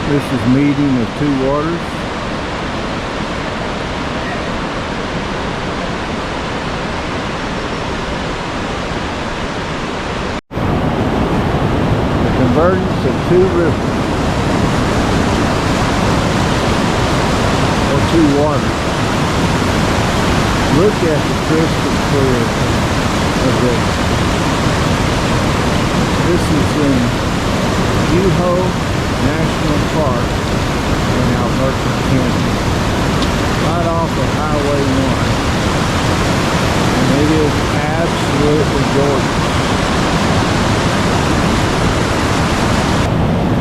This is meeting of two waters. The convergence of two rivers, or two waters. Look at the crystal clear of this. This is in YoHo National Park in Alberta, Canada, right off of Highway 1, and it is absolutely gorgeous.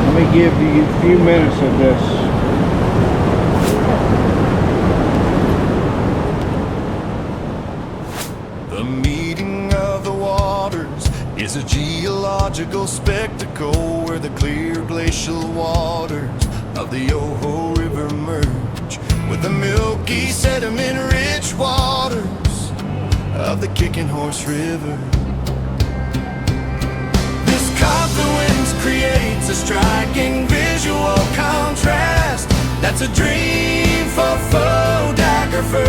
Let me give you a few minutes of this. The meeting of the waters is a geological spectacle where the clear glacial waters of the YoHo River merge with the milky sediment-rich waters of the Kicking Horse River. This confluence creates a striking visual contrast that's a dream for photographers.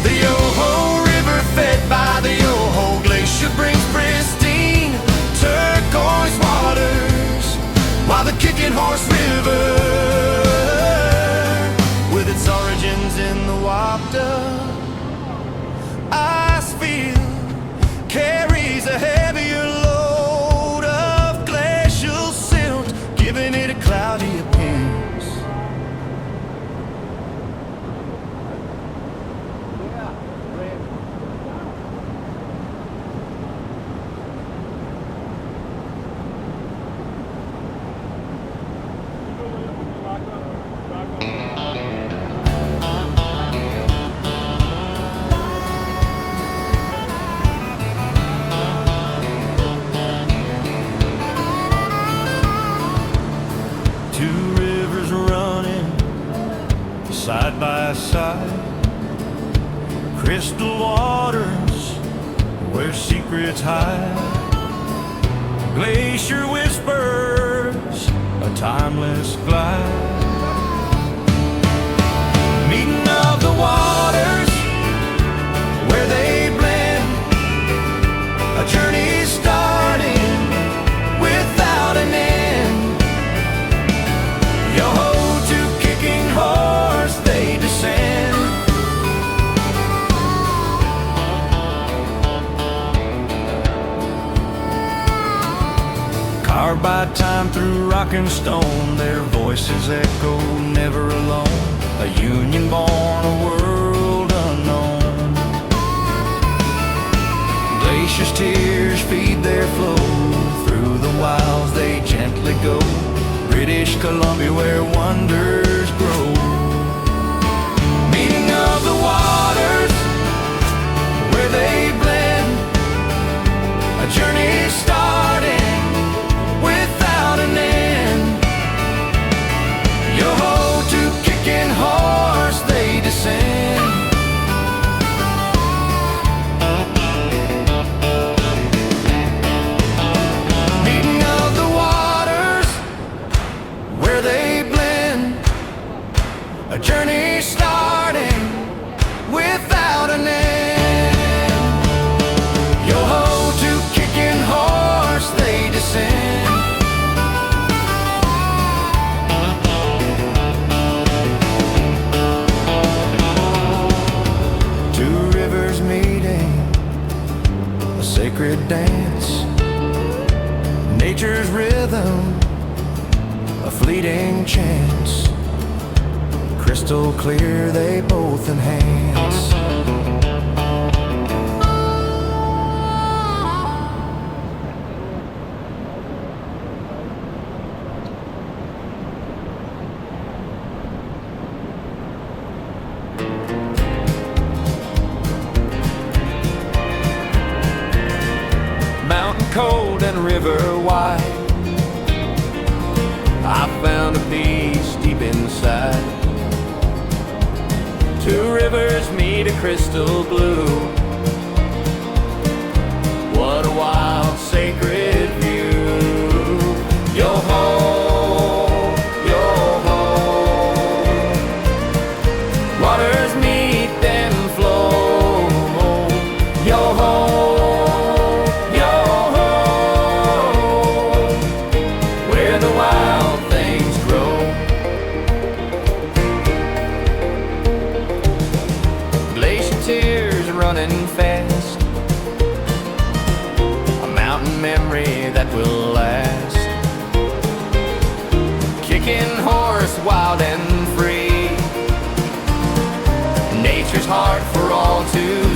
The YoHo River, fed by the YoHo Glacier, brings pristine turquoise waters, while the Kicking Horse River, with its origins in the Wapta ice field, carries a heavier load of glacial silt, giving it a cloudy appearance. Side by side, crystal waters where secrets hide. Glacier whispers a timeless glide. Meeting of the waters where they blend, a journey starting without an end. YoHo to Kicking Horse they descend. Carved by time through rock and stone, their voices echo never alone. A union born, a world unknown. Glacier's tears feed their flow, through the wilds they gently go. British Columbia where wonders grow. Meeting of the waters where they blend, a journey starting without an end. YoHo to Kicking Horse they descend. Meeting of the waters where they blend, a journey starting without an end. YoHo to Kicking Horse they descend. Two rivers meeting, a sacred dance, nature's rhythm, a fleeting chance. Crystal clear they both enhance. Mountain cold and river wide, I found a peace deep inside. Two rivers meet a crystal blue. What a wild, sacred view. YoHo mountain memory that will last. Kicking horse, wild and free. Nature's hard for all to